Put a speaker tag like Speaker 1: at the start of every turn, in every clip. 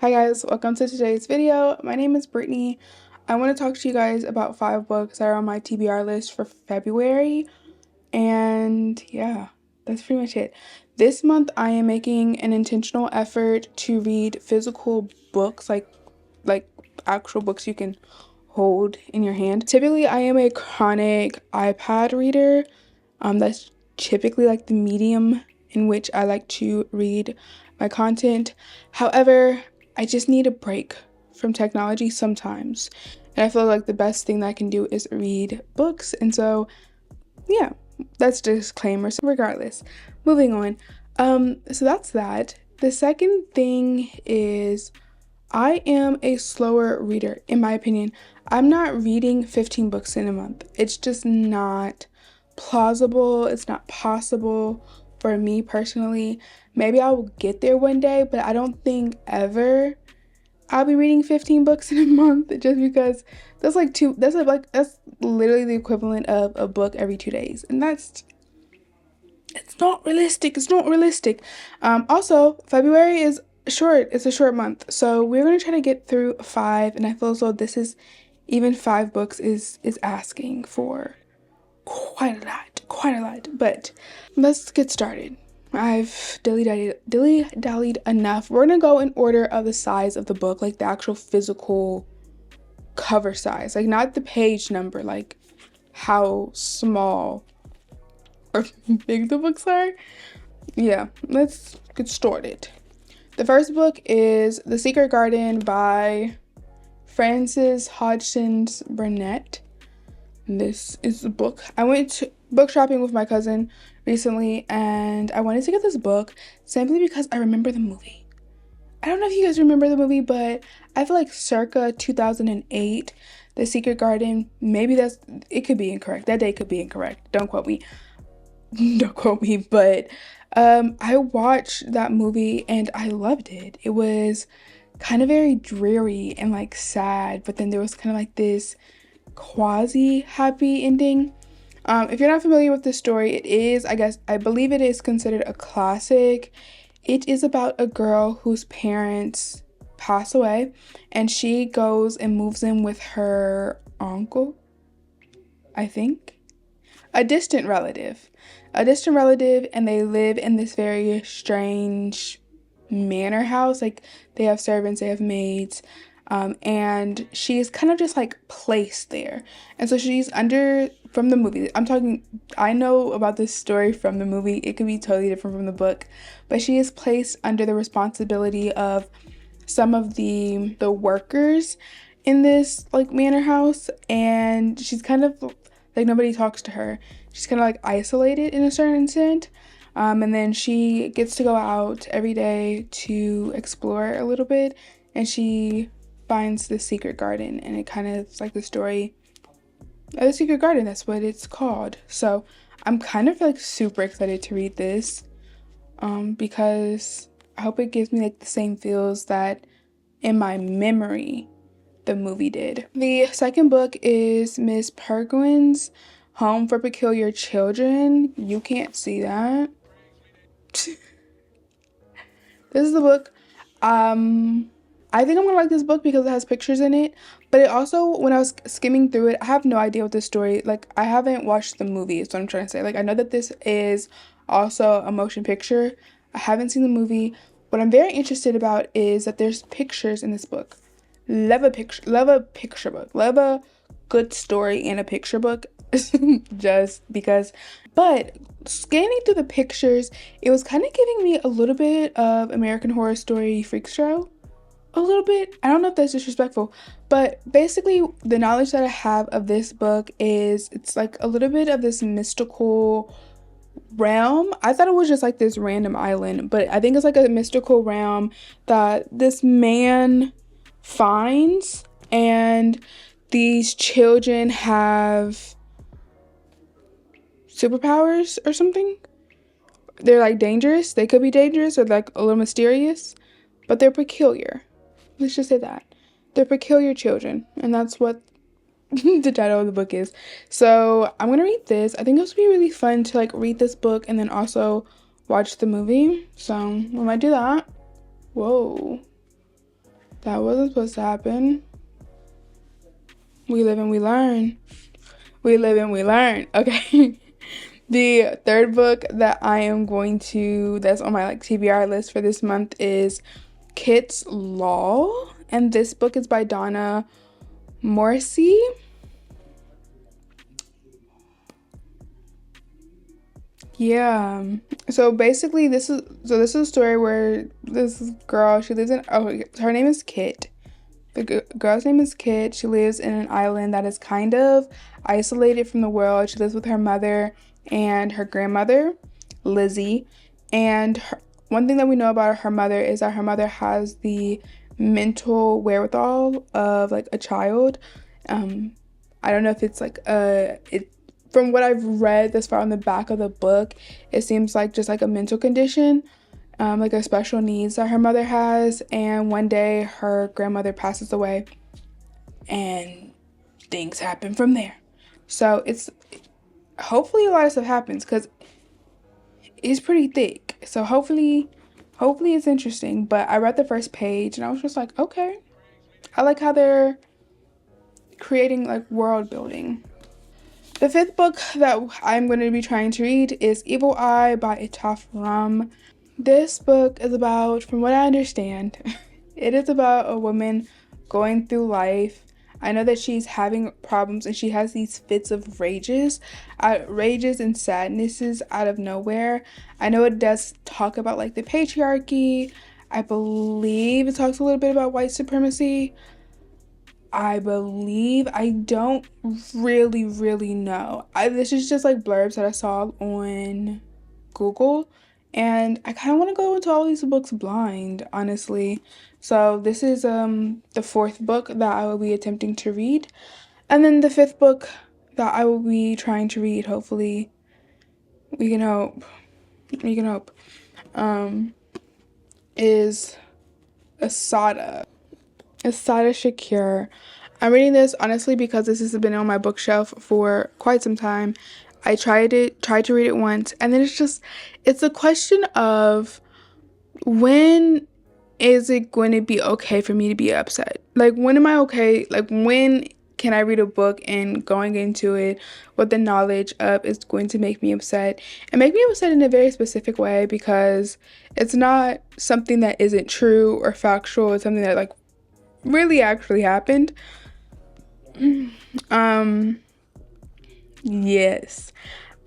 Speaker 1: Hi guys, welcome to today's video. My name is Brittany. I want to talk to you guys about 5 books that are on my TBR list for February. And yeah, that's pretty much it. This month I am making an intentional effort to read physical books, like actual books you can hold in your hand. Typically I am a chronic iPad reader. That's typically like the medium in which I like to read my content. However, I just need a break from technology sometimes. And I feel like the best thing that I can do is read books. And so, yeah, that's a disclaimer. So regardless, moving on. So that's that. The second thing is I am a slower reader, in my opinion. I'm not reading 15 books in a month. It's just not plausible. It's not possible for me personally. Maybe I will get there one day, but I don't think ever I'll be reading 15 books in a month, just because that's literally the equivalent of a book every 2 days. And it's not realistic. It's not realistic. Also, February is short. It's a short month. So we're gonna try to get through 5, and I feel as though this is even 5 books is asking for quite a lot. But let's get started. I've dilly-dallied enough. We're gonna go in order of the size of the book, like the actual physical cover size, like not the page number, like how small or big the books are. Yeah, let's get started. The first book is The Secret Garden by Frances Hodgson Burnett. This is the book. I went to book shopping with my cousin recently and I wanted to get this book simply because I remember the movie. I don't know if you guys remember the movie, but I feel like circa 2008, The Secret Garden, maybe it could be incorrect. That day could be incorrect. Don't quote me. Don't quote me, but I watched that movie and I loved it. It was kind of very dreary and like sad, but then there was kind of like this quasi happy ending. If you're not familiar with this story, I believe it is considered a classic. It is about a girl whose parents pass away and she goes and moves in with her uncle, I think, a distant relative. And they live in this very strange manor house. Like, they have servants, they have maids, and she's kind of just like placed there. And so she's under, from the movie, I know about this story from the movie, it could be totally different from the book, but she is placed under the responsibility of some of the workers in this like manor house, and she's kind of like, nobody talks to her. She's kind of like isolated in a certain sense. And then she gets to go out every day to explore a little bit, and she finds the secret garden, and it kind of is like the story of the secret garden. That's what it's called. So I'm kind of like super excited to read this, because I hope it gives me like the same feels that in my memory the movie did. The second book is Miss Peregrine's Home for Peculiar Children. You can't see that. This is the book. I think I'm gonna like this book because it has pictures in it, but it also, when I was skimming through it, I have no idea what this story, like, I haven't watched the movie, is what I'm trying to say. Like, I know that this is also a motion picture. I haven't seen the movie. What I'm very interested about is that there's pictures in this book. Love a picture book. Love a good story and a picture book. Just because. But scanning through the pictures, it was kind of giving me a little bit of American Horror Story Freak Show. A little bit. I don't know if that's disrespectful, but basically the knowledge that I have of this book is it's like a little bit of this mystical realm. I thought it was just like this random island, but I think it's like a mystical realm that this man finds, and these children have superpowers or something. They're like dangerous. They could be dangerous or like a little mysterious, but they're peculiar. Let's just say that. They're peculiar children, and that's what the title of the book is. So I'm gonna read this. I think it's gonna be really fun to like read this book and then also watch the movie. So we might do that. Whoa. That wasn't supposed to happen. We live and we learn. We live and we learn. Okay. The third book that that's on my like TBR list for this month is Kit's Law. And this book is by Donna Morrissey. Yeah. So basically this is a story where this girl, she lives in her name is Kit. The girl's name is Kit. She lives in an island that is kind of isolated from the world. She lives with her mother and her grandmother, Lizzie. And one thing that we know about her mother is that her mother has the mental wherewithal of like a child. I don't know if it's like from what I've read this far on the back of the book, it seems like just like a mental condition, like a special needs that her mother has. And one day her grandmother passes away and things happen from there. So it's hopefully a lot of stuff happens because it's pretty thick. So hopefully it's interesting. But I read the first page and I was just like, okay, I like how they're creating like world building. The fifth book that I'm going to be trying to read is Evil Eye by Itaf Ram. This book is about, from what I understand, it is about a woman going through life. I know that she's having problems and she has these fits of rages and sadnesses out of nowhere. I know it does talk about like the patriarchy. I believe it talks a little bit about white supremacy. I believe. I don't really know. This is just like blurbs that I saw on Google, and I kind of want to go into all these books blind, honestly. So this is the fourth book that I will be attempting to read, and then the fifth book that I will be trying to read. Hopefully, we can hope. We can hope. Is Assata. Assata Shakur. I'm reading this honestly because this has been on my bookshelf for quite some time. I tried to read it once, and then it's a question of when is it going to be okay for me to be upset? Like, when am I okay? Like, when can I read a book and going into it with the knowledge of it's going to make me upset and make me upset in a very specific way because it's not something that isn't true or factual. It's something that like really actually happened. Yes.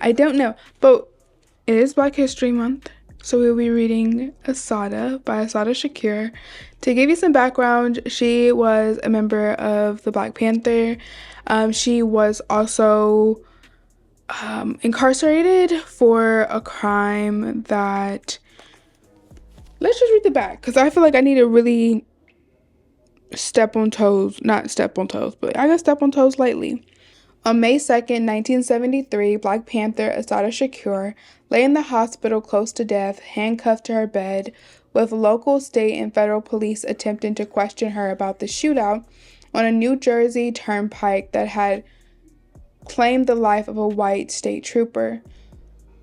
Speaker 1: I don't know, but it is Black History Month, so we'll be reading Assata by Assata Shakur. To give you some background, she was a member of the Black Panther. She was also incarcerated for a crime that... Let's just read the back, because I feel like I need to really not step on toes, but I gotta step on toes lightly. On May 2nd, 1973, Black Panther Assata Shakur lay in the hospital close to death, handcuffed to her bed, with local, state, and federal police attempting to question her about the shootout on a New Jersey turnpike that had claimed the life of a white state trooper.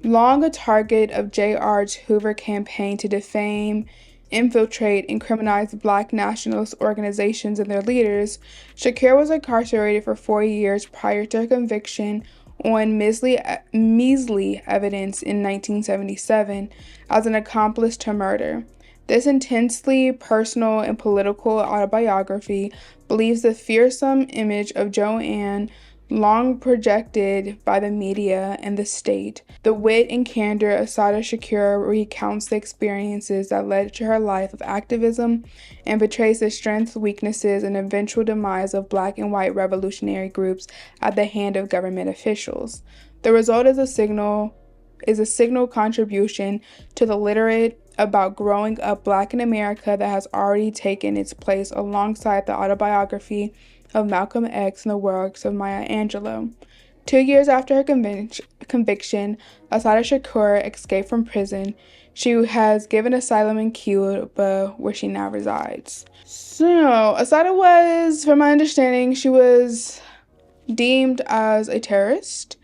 Speaker 1: Long a target of J.R. Hoover's campaign to defame, infiltrate, and criminalize Black nationalist organizations and their leaders, Shakur was incarcerated for 4 years prior to her conviction on measly evidence in 1977 as an accomplice to murder. This intensely personal and political autobiography believes the fearsome image of Joanne, long projected by the media and the state. The wit and candor of Assata Shakur recounts the experiences that led to her life of activism and portrays the strengths, weaknesses, and eventual demise of Black and white revolutionary groups at the hand of government officials. The result is a signal contribution to the literate about growing up Black in America that has already taken its place alongside the autobiography of Malcolm X and the works of Maya Angelou. 2 years after her conviction, Assata Shakur escaped from prison. She has given asylum in Cuba, where she now resides. So, Assata was, from my understanding, she was deemed as a terrorist,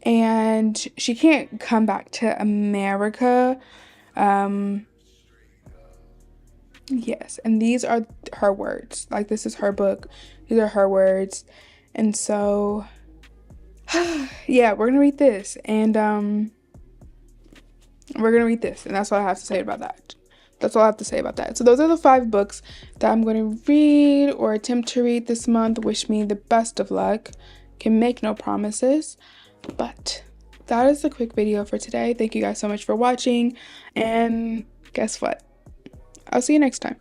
Speaker 1: and she can't come back to America. Yes, and these are her words. Like, this is her book. These are her words. And so, yeah, we're gonna read this. And we're gonna read this. And that's all I have to say about that. That's all I have to say about that. So those are the 5 books that I'm going to read or attempt to read this month. Wish me the best of luck. Can make no promises. But that is the quick video for today. Thank you guys so much for watching. And guess what? I'll see you next time.